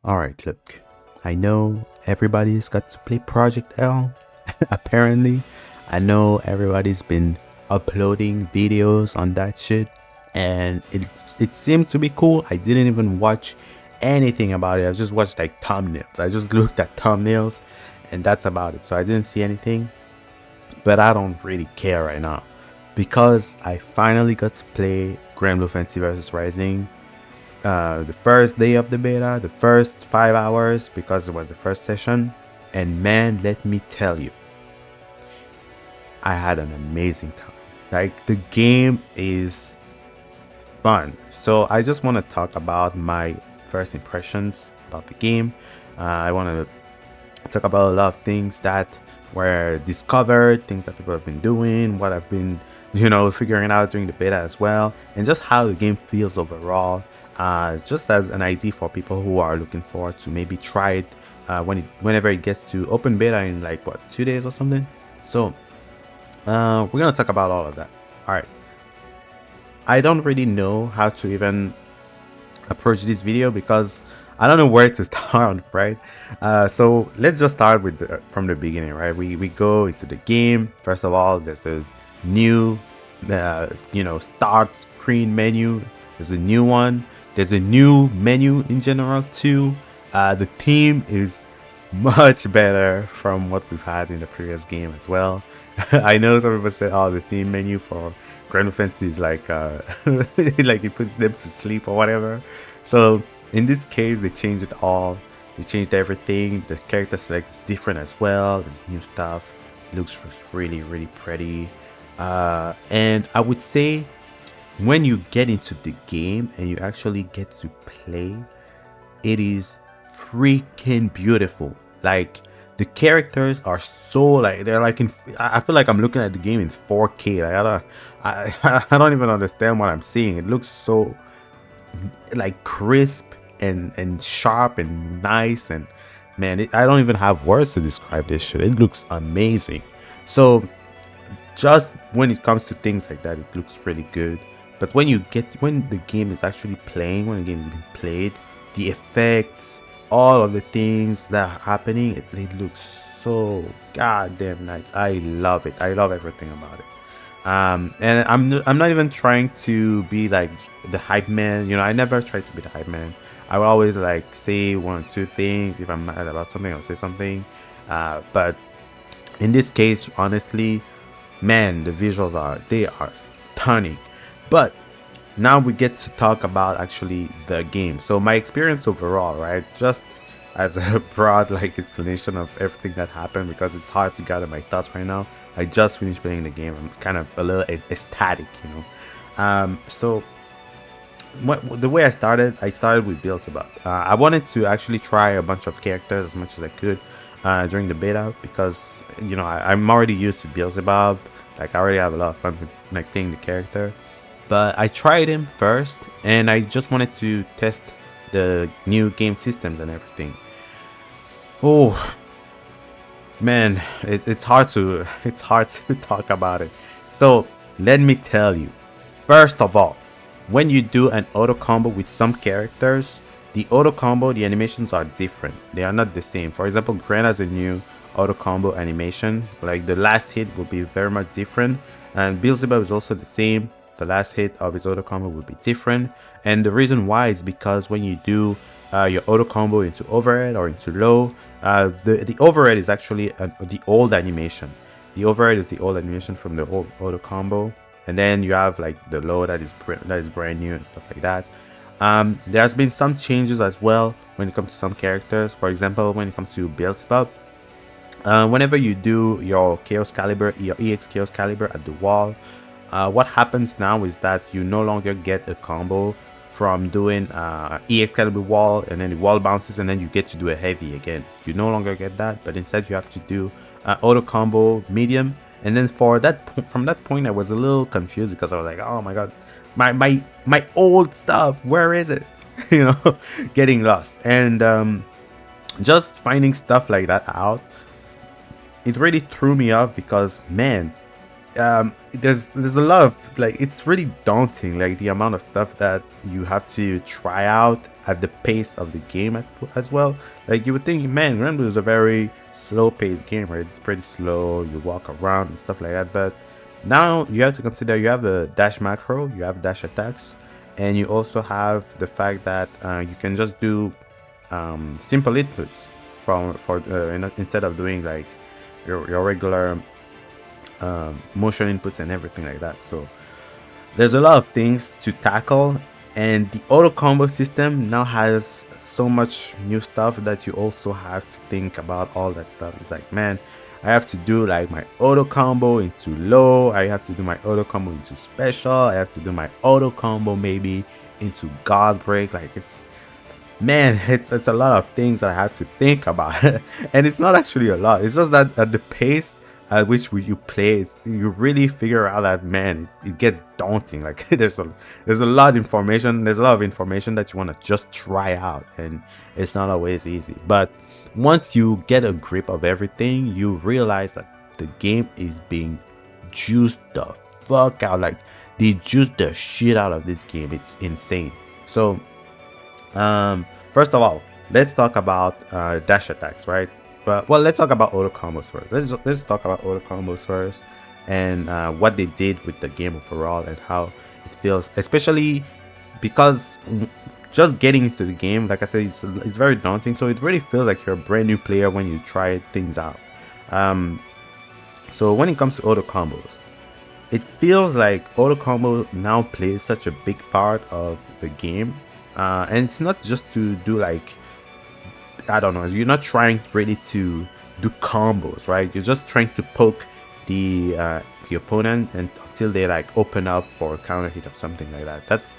Alright, look. I know everybody's got to play Project L, apparently. I know everybody's been uploading videos on that shit, and it seemed to be cool. I didn't even watch anything about it. I just watched like thumbnails. I just looked at thumbnails, and that's about it. So I didn't see anything, but I don't really care right now because I finally got to play Granblue Fantasy vs Rising the first day of the beta, the first 5 hours, because it was the first session. And man, let me tell you, I had an amazing time. Like, the game is fun. So I just want to talk about my first impressions about the game. I want to talk about a lot of things that were discovered, things that people have been doing, what I've been, figuring out during the beta as well, and just how the game feels overall. Just as an idea for people who are looking forward to maybe try it whenever it gets to open beta in like what, 2 days or something. So we're gonna talk about all of that. All right. I don't really know how to even approach this video because I don't know where to start, right? So let's just start with from the beginning, right? We go into the game. First of all, there's the new, start screen menu. There's a new one. There's a new menu in general too. The theme is much better from what we've had in the previous game as well. I know some people say, "Oh, the theme menu for Grand Fantasy is like, like it puts them to sleep or whatever." So in this case, they changed it all. They changed everything. The character select is different as well. There's new stuff. It looks really, really pretty. And I would say when you get into the game and you actually get to play, it is freaking beautiful. Like, the characters are so, like, they're like in, I feel like I'm looking at the game in 4K. Like, I don't even understand what I'm seeing. It looks so like crisp and sharp and nice, and man, I don't even have words to describe this shit. It looks amazing. So just when it comes to things like that, it looks really good. But when the game is actually playing, when the game is being played, the effects, all of the things that are happening, it looks so goddamn nice. I love it. I love everything about it. And I'm not even trying to be like the hype man. I never try to be the hype man. I will always like say one or two things. If I'm mad about something, I'll say something. But in this case, honestly, man, the visuals are stunning. But now we get to talk about actually the game. So my experience overall, right? Just as a broad like explanation of everything that happened, because it's hard to gather my thoughts right now. I just finished playing the game. I'm kind of a little ecstatic, So the way I started with Beelzebub. I wanted to actually try a bunch of characters as much as I could during the beta, because I'm already used to Beelzebub. Like, I already have a lot of fun with like playing the character. But I tried him first, and I just wanted to test the new game systems and everything. Oh man, it's hard to talk about it. So let me tell you. First of all, when you do an auto combo with some characters, the auto combo, the animations are different. They are not the same. For example, Gren has a new auto combo animation. Like, the last hit will be very much different, and Beelzebub is also the same. The last hit of his auto combo will be different, and the reason why is because when you do your auto combo into overhead or into low, the overhead is actually the old animation. The overhead is the old animation from the old auto combo, and then you have like the low that is brand new and stuff like that. There's been some changes as well when it comes to some characters. For example, when it comes to Beelzebub, whenever you do your Chaos Caliber, your EX Chaos Caliber at the wall, what happens now is that you no longer get a combo from doing EX Caliber wall, and then the wall bounces, and then you get to do a heavy again. You no longer get that, but instead you have to do auto combo medium. And then from that point, I was a little confused because I was like, oh my god, my old stuff, where is it? Getting lost. And just finding stuff like that out, it really threw me off because, man, there's a lot of, like, it's really daunting, like the amount of stuff that you have to try out at the pace of the game as well. Like you would think, man, Granblue is a very slow-paced game, right? It's pretty slow. You walk around and stuff like that. But now you have to consider you have a dash macro, you have dash attacks, and you also have the fact that you can just do simple inputs instead of doing like your regular motion inputs and everything like that. So there's a lot of things to tackle, and the auto combo system now has so much new stuff that you also have to think about all that stuff. It's like, man, I have to do like my auto combo into low, I have to do my auto combo into special, I have to do my auto combo maybe into guard break. Like it's a lot of things that I have to think about. And it's not actually a lot, it's just that at the pace at which you play, you really figure out that, man, it gets daunting. Like there's a lot of information that you want to just try out, and it's not always easy. But once you get a grip of everything, you realize that the game is being juiced the fuck out. Like they juice the shit out of this game. It's insane. So first of all, let's talk about dash attacks, right? Well, let's talk about auto combos first. Let's talk about auto combos first, and what they did with the game overall and how it feels, especially because just getting into the game, like I said, it's very daunting. So it really feels like you're a brand new player when you try things out. So when it comes to auto combos, it feels like auto combo now plays such a big part of the game, and it's not just to do like, I don't know, you're not trying really to do combos, right? You're just trying to poke the opponent until they like open up for a counter hit or something like that. That's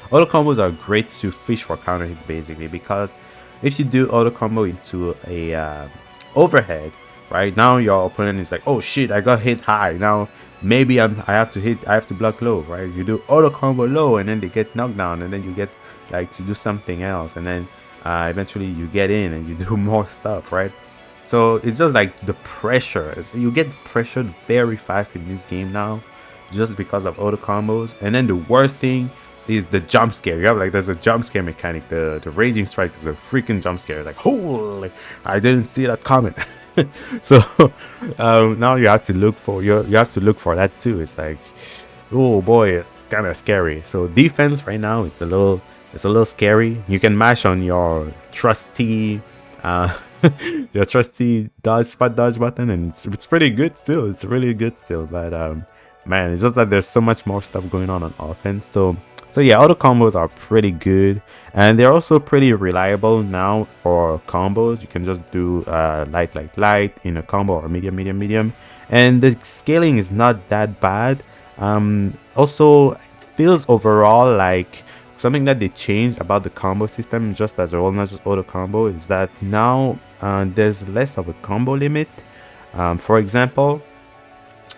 auto combos are great to fish for counter hits, basically, because if you do auto combo into a overhead, right, now your opponent is like, oh shit, I got hit high, now maybe I have to block low, right? You do auto combo low and then they get knocked down, and then you get like to do something else, and then eventually you get in and you do more stuff, right? So it's just like the pressure, you get pressured very fast in this game now just because of auto combos. And then the worst thing is the jump scare. You have like, there's a jump scare mechanic. The raging strike is a freaking jump scare. Like, holy, I didn't see that coming. So now you have to look for that too. It's like, oh boy, it's kind of scary. So defense right now, it's a little scary. You can mash on your trusty spot dodge button, and it's pretty good still. It's really good still. But man, it's just that there's so much more stuff going on offense. So yeah, auto combos are pretty good, and they're also pretty reliable now for combos. You can just do light in a combo, or medium, and the scaling is not that bad. Also, it feels overall like something that they changed about the combo system, just as a whole, not just auto combo, is that now there's less of a combo limit. For example,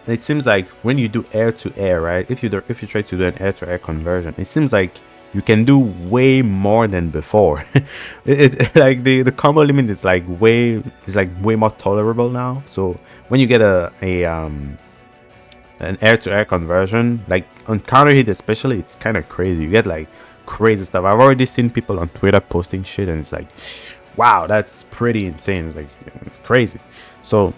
it seems like when you do air to air, right? If you try to do an air to air conversion, it seems like you can do way more than before. Like the combo limit is like way more tolerable now. So when you get an air to air conversion, like on counter hit especially, it's kind of crazy. You get like crazy stuff. I've already seen people on Twitter posting shit, and it's like, wow, that's pretty insane. It's like, it's crazy. So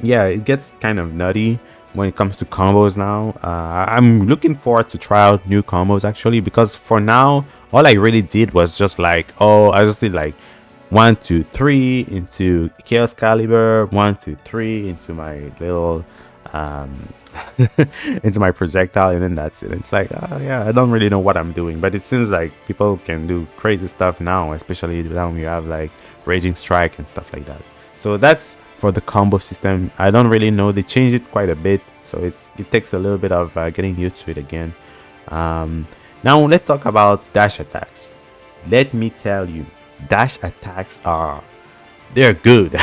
yeah, it gets kind of nutty when it comes to combos now. I'm looking forward to try out new combos actually, because for now all I really did was just like, I just did like 1 2 3 into Chaos Caliber, 1 2 3 into my little into my projectile, and then that's it. It's like, yeah, I don't really know what I'm doing, but it seems like people can do crazy stuff now, especially now you have like Raging Strike and stuff like that. So that's for the combo system. I don't really know, they changed it quite a bit, so it takes a little bit of getting used to it again. Now let's talk about dash attacks. Let me tell you, dash attacks they're good.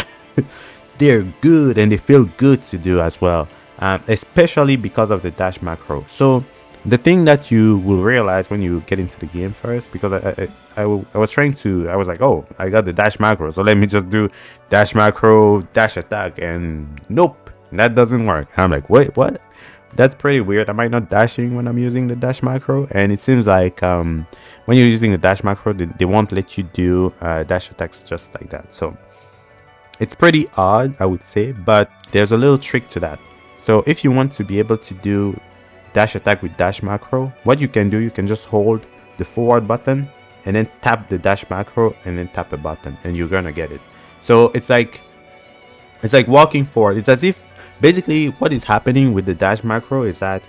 They're good, and they feel good to do as well, especially because of the dash macro. So the thing that you will realize when you get into the game first, because I was like, oh, I got the dash macro, so let me just do dash macro, dash attack, and nope, that doesn't work. I'm like, wait, what? that's pretty weird. Am I not dashing when I'm using the dash macro? And it seems like when you're using the dash macro, they won't let you do dash attacks just like that. So it's pretty odd, I would say, but there's a little trick to that. So if you want to be able to do dash attack with dash macro, what you can do, you can just hold the forward button and then tap the dash macro and then tap a button and you're gonna get it. So it's like walking forward. It's as if basically what is happening with the dash macro is that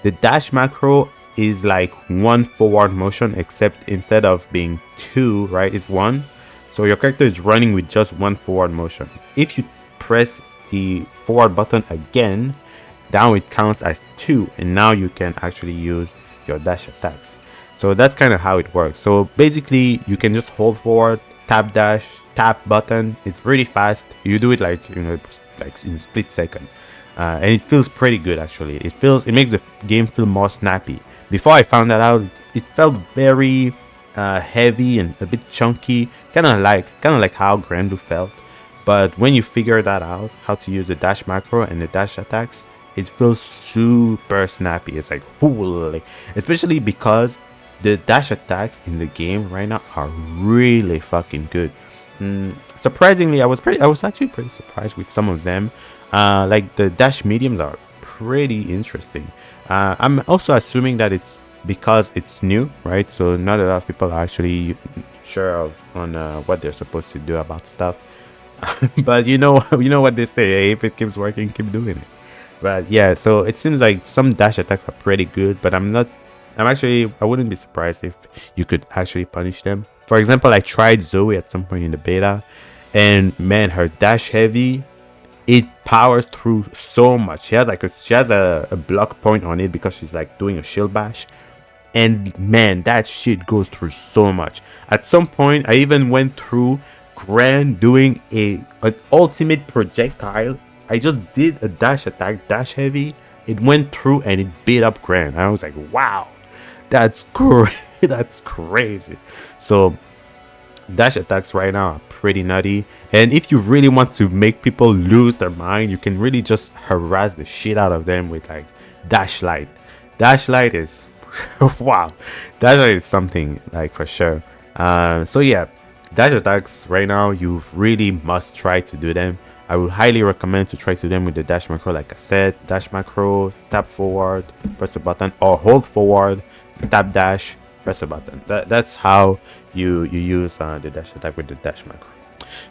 the dash macro is like one forward motion, except instead of being two, right, it's one. So your character is running with just one forward motion. If you press the forward button again, now it counts as two, and now you can actually use your dash attacks. So that's kind of how it works. So basically you can just hold forward, tap dash, tap button. It's really fast. You do it like, you know, like in a split second, and it feels pretty good actually. It makes the game feel more snappy. Before I found that out, it felt very heavy and a bit chunky, kind of like how Granblue felt. But when you figure that out, how to use the dash macro and the dash attacks, it feels super snappy. It's like, ooh, like, especially because the dash attacks in the game right now are really fucking good. Surprisingly, I was actually pretty surprised with some of them. Like the dash mediums are pretty interesting. I'm also assuming that it's because it's new, right? So not a lot of people are actually sure on what they're supposed to do about stuff. But you know what they say, hey, if it keeps working, keep doing it. But yeah, so it seems like some dash attacks are pretty good, but I wouldn't be surprised if you could actually punish them. For example, I tried Zoe at some point in the beta, and man, her dash heavy, it powers through so much. She has a block point on it because she's like doing a shield bash, and man, that shit goes through so much. At some point, I even went through Gran doing an ultimate projectile. I just did a dash attack, dash heavy. It went through and it beat up Gran. I was like, wow, that's great. That's crazy. So dash attacks right now are pretty nutty, and if you really want to make people lose their mind, you can really just harass the shit out of them with like dash light. Dash light is wow, dash light is something, like, for sure. So yeah, dash attacks right now, you really must try to do them. I would highly recommend to try to do them with the dash macro. Like I said, dash macro, tap forward, press a button, or hold forward, tap dash, press a button. That's how you use the dash attack with the dash macro.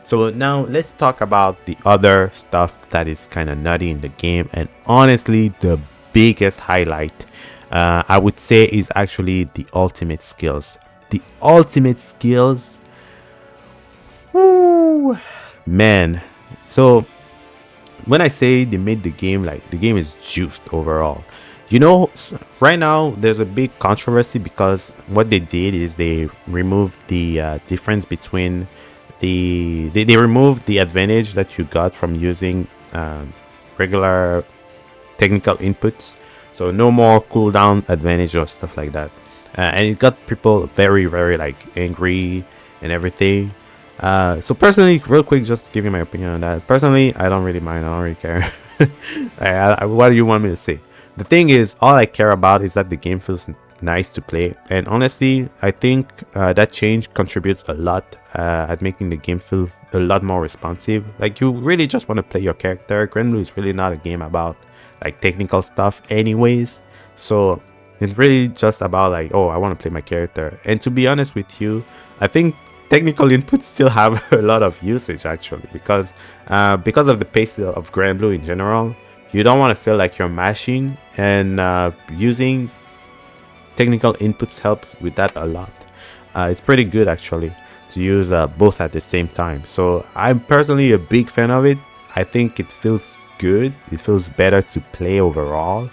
So now let's talk about the other stuff that is kind of nutty in the game, and honestly the biggest highlight I would say is actually the ultimate skills. The ultimate skills, woo, man. So when I say they made the game, like, the game is juiced overall. You know, right now there's a big controversy because what they did is they removed the difference between they removed the advantage that you got from using regular technical inputs. So no more cooldown advantage or stuff like that, and it got people very, very like angry and everything. So personally, real quick, just giving my opinion on that. Personally, I don't really mind. I don't really care. What do you want me to say? The thing is, all I care about is that the game feels nice to play. And honestly, I think that change contributes a lot at making the game feel a lot more responsive. Like, you really just want to play your character. Granblue is really not a game about like technical stuff anyways. So it's really just about like, oh, I want to play my character. And to be honest with you, I think technical inputs still have a lot of usage actually, because of the pace of Granblue in general. You don't want to feel like you're mashing, and using technical inputs helps with that a lot. It's pretty good actually to use both at the same time. So I'm personally a big fan of it. I think it feels good. It feels better to play overall.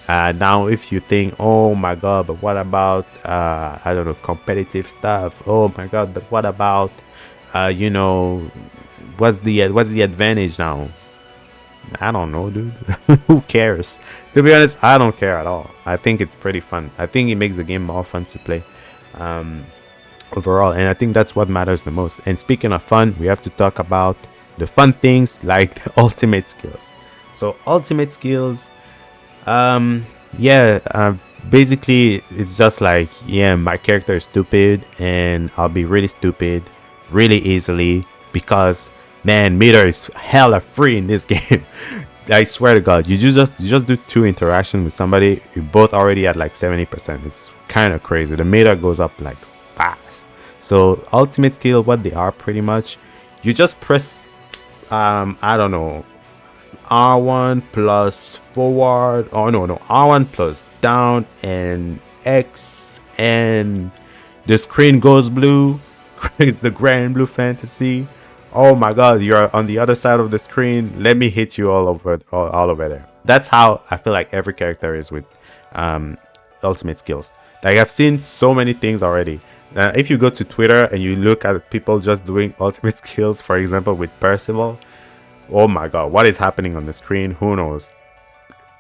Now if you think, oh my god, but what about I don't know, competitive stuff? Oh my god, but what about you know, what's the advantage now? I don't know, dude. Who cares? To be honest, I don't care at all. I think it's pretty fun. I think it makes the game more fun to play overall, and I think that's what matters the most. And speaking of fun, we have to talk about the fun things like the ultimate skills. So ultimate skills, Yeah, basically it's just like, yeah, my character is stupid and I'll be really stupid really easily because, man, meter is hella free in this game. I swear to God, you just do two interactions with somebody, you both already at like 70%. It's kind of crazy. The meter goes up like fast. So ultimate skill, what they are pretty much, you just press I don't know, R1 plus forward, oh no, R1 plus down and X, and the screen goes blue. The Granblue fantasy. Oh my God, you're on the other side of the screen. Let me hit you all over there. That's how I feel like every character is with ultimate skills. Like, I've seen so many things already. If you go to Twitter and you look at people just doing ultimate skills, for example with Percival, oh my God, what is happening on the screen? Who knows?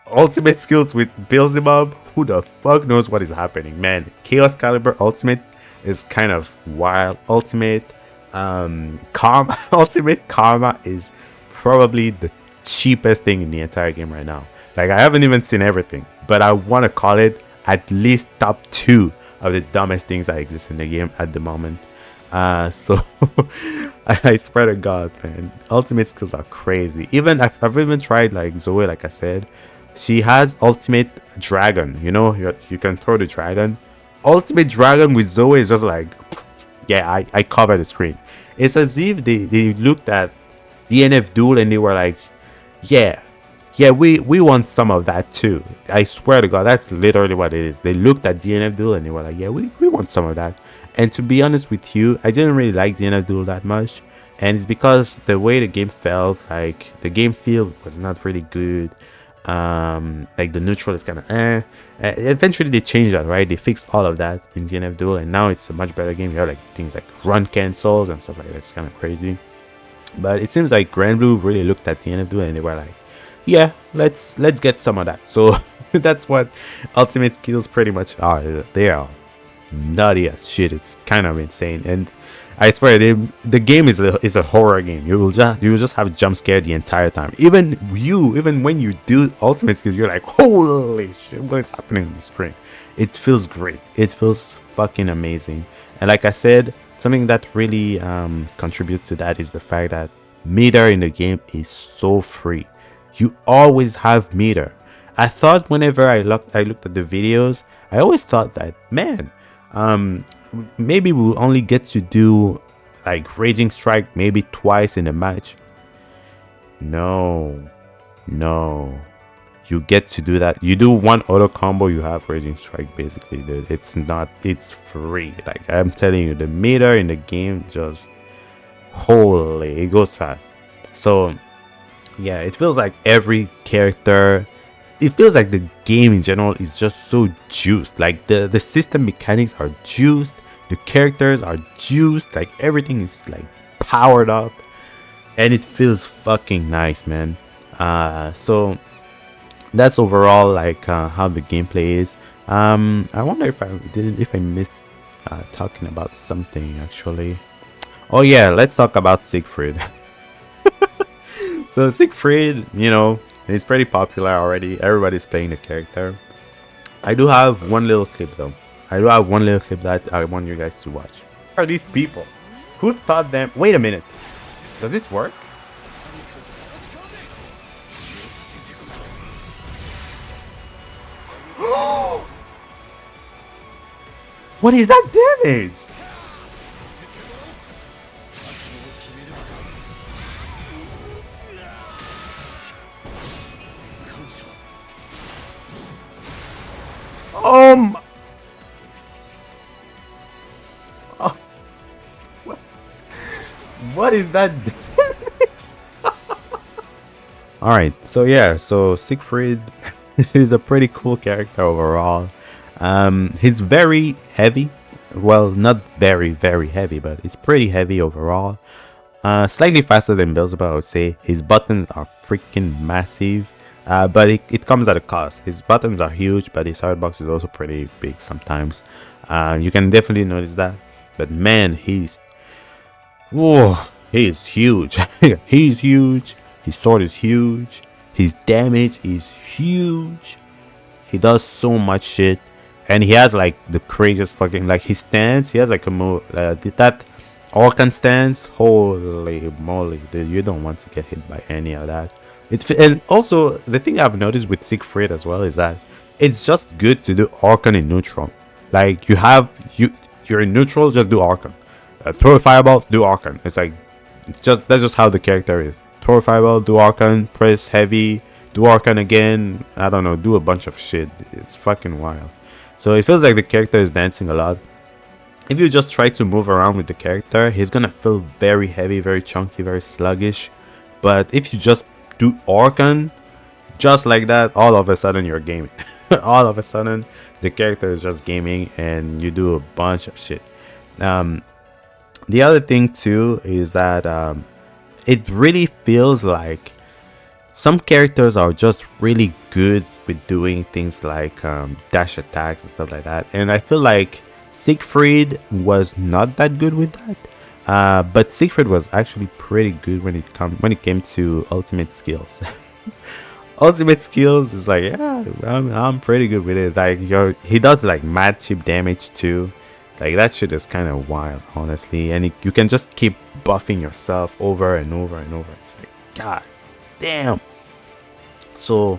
Ultimate skills with Beelzebub, who the fuck knows what is happening, man? Chaos Caliber ultimate is kind of wild. Ultimate Karma ultimate Karma is probably the cheapest thing in the entire game right now. Like, I haven't even seen everything, but I want to call it at least top 2 of the dumbest things that exist in the game at the moment. So I swear to God, man, ultimate skills are crazy. Even I've even tried like Zoe, like I said, she has ultimate dragon. You know, you can throw the dragon. Ultimate dragon with Zoe is just like, yeah, I cover the screen. It's as if they looked at DNF Duel and they were like, yeah, we want some of that too. I swear to God, that's literally what it is. They looked at DNF Duel and they were like, yeah, we want some of that. And to be honest with you, I didn't really like DNF Duel that much. And it's because the way the game felt, like the game feel was not really good. Like the neutral is kind of eventually they changed that, right? They fixed all of that in DNF Duel, and now it's a much better game. You have like things like run cancels and stuff like that. It's kind of crazy. But it seems like Granblue really looked at DNF Duel and they were like, yeah, let's get some of that. So that's what ultimate skills pretty much are. They are nutty as shit. It's kind of insane. And I swear, the game is a horror game. You will just have jump scare the entire time. Even when you do ultimate skills, you're like, holy shit, what is happening on the screen? It feels great. It feels fucking amazing. And like I said, something that really contributes to that is the fact that meter in the game is so free. You always have meter. I thought whenever I looked at the videos, I always thought that, man, maybe we'll only get to do like Raging Strike maybe twice in a match. No, you get to do that. You do one auto combo, you have Raging Strike basically, dude. It's free. Like, I'm telling you, the meter in the game just, holy, it goes fast. So yeah, it feels like every character, it feels like the game in general is just so juiced. Like the system mechanics are juiced, the characters are juiced, like everything is like powered up, and it feels fucking nice, man. So that's overall like how the gameplay is. I wonder if I missed talking about something actually. Oh yeah, let's talk about Siegfried. So Siegfried, you know, it's pretty popular already. Everybody's playing the character. I do have one little clip though. I do have one little clip that I want you guys to watch. Who are these people? Who thought them? Wait a minute. Does this work? What is that damage? Oh, what is that damage? Alright, so yeah, so Siegfried is a pretty cool character overall. He's very heavy. Well, not very, very heavy, but it's pretty heavy overall. Slightly faster than Beelzebub, I would say. His buttons are freaking massive. But it comes at a cost. His buttons are huge, but his hardbox is also pretty big sometimes. You can definitely notice that. But man, he is huge. He's huge. His sword is huge. His damage is huge. He does so much shit, and he has like the craziest fucking, like, his stance. He has like a move that Orkan stance. Holy moly, dude, you don't want to get hit by any of that. And also the thing I've noticed with Siegfried as well is that it's just good to do Orkan in neutral. Like, you're in neutral, just do Orkan. Throw a fireball, do Orkan. It's like, that's just how the character is. Throw a fireball, do Orkan, press heavy, do Orkan again. I don't know, do a bunch of shit. It's fucking wild. So it feels like the character is dancing a lot. If you just try to move around with the character, he's gonna feel very heavy, very chunky, very sluggish. But if you just do Orkan just like that, all of a sudden you're gaming. All of a sudden the character is just gaming, and you do a bunch of shit. The other thing too is that it really feels like some characters are just really good with doing things like dash attacks and stuff like that, and I feel like Siegfried was not that good with that. But Siegfried was actually pretty good when it came to ultimate skills. Ultimate skills is like, yeah, I'm pretty good with it. Like, he does like mad chip damage too. Like, that shit is kind of wild, honestly. And you can just keep buffing yourself over and over and over. It's like, god damn. So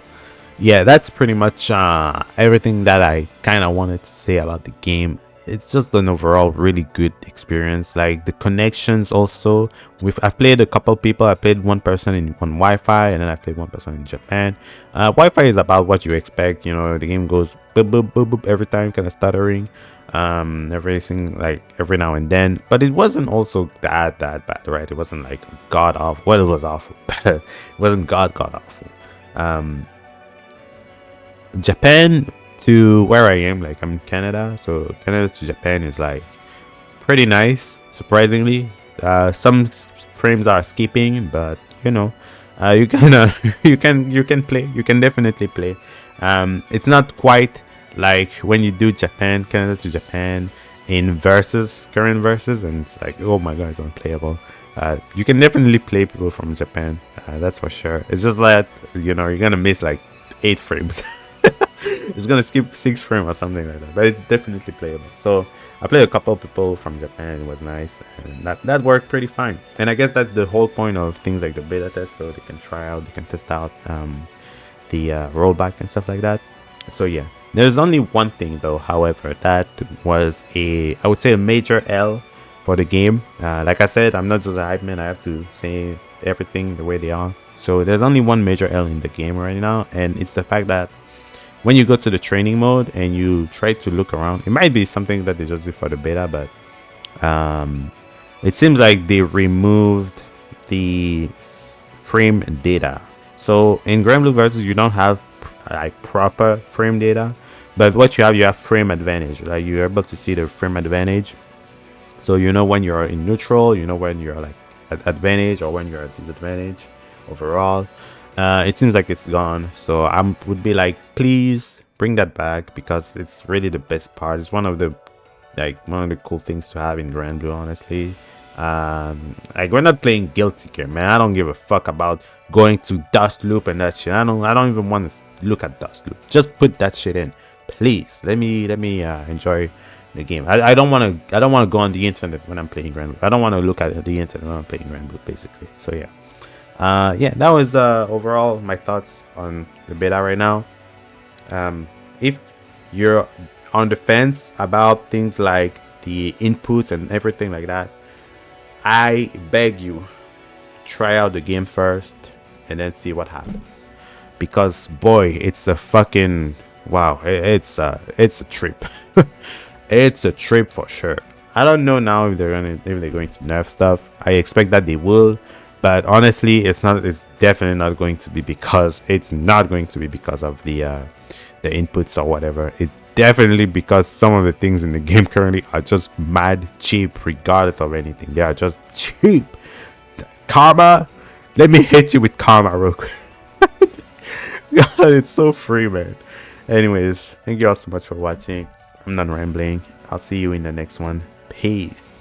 yeah, that's pretty much everything that I kind of wanted to say about the game. It's just an overall really good experience. Like, the connections also, I've played a couple people. I played one person on Wi-Fi, and then I played one person in Japan. Wi-Fi is about what you expect, you know. The game goes boop boop boop boop every time, kind of stuttering everything, like every now and then. But it wasn't also that bad, right? It wasn't like god awful. Well, it was awful. It wasn't god awful. Japan to where I am, like, I'm in Canada, so Canada to Japan is like pretty nice, surprisingly. Some frames are skipping, but you know, you can play. You can definitely play. It's not quite like when you do Canada to Japan in current versus, and it's like, oh my god, it's unplayable. You can definitely play people from Japan, that's for sure. It's just that, you know, you're gonna miss like 8 frames. It's gonna skip 6 frames or something like that, but it's definitely playable. So I played a couple of people from Japan. It was nice, and that worked pretty fine. And I guess that's the whole point of things like the beta test, so they can test out the rollback and stuff like that. So yeah, there's only one thing though, however, that was I would say a major L for the game. Like I said, I'm not just a hype man. I have to say everything the way they are. So there's only one major L in the game right now, and it's the fact that when you go to the training mode and you try to look around, it might be something that they just did for the beta, but it seems like they removed the frame data. So in Granblue versus, you don't have like proper frame data, but what you have frame advantage. Like, you're able to see the frame advantage, so you know when you're in neutral, you know when you're like at advantage or when you're at disadvantage overall. It seems like it's gone, so I would be like, please bring that back, because it's really the best part. It's one of the cool things to have in Granblue, honestly. Like, we're not playing guilty here, man. I don't give a fuck about going to dust loop and that shit. I don't even want to look at dust loop. Just put that shit in, please. Let me enjoy the game. I don't want to go on the internet when I'm playing Granblue. I don't want to look at the internet when I'm playing Granblue, basically. So yeah. Yeah, that was overall my thoughts on the beta right now. If you're on the fence about things like the inputs and everything like that, I beg you, try out the game first and then see what happens, because boy, it's a fucking wow. It's a trip. It's a trip for sure. I don't know now if they're going to nerf stuff. I expect that they will. But honestly, it's definitely not going to be because of the inputs or whatever. It's definitely because some of the things in the game currently are just mad cheap, regardless of anything. They are just cheap. Karma, let me hit you with karma real quick. God, it's so free, man. Anyways, thank you all so much for watching. I'm done rambling. I'll see you in the next one. Peace.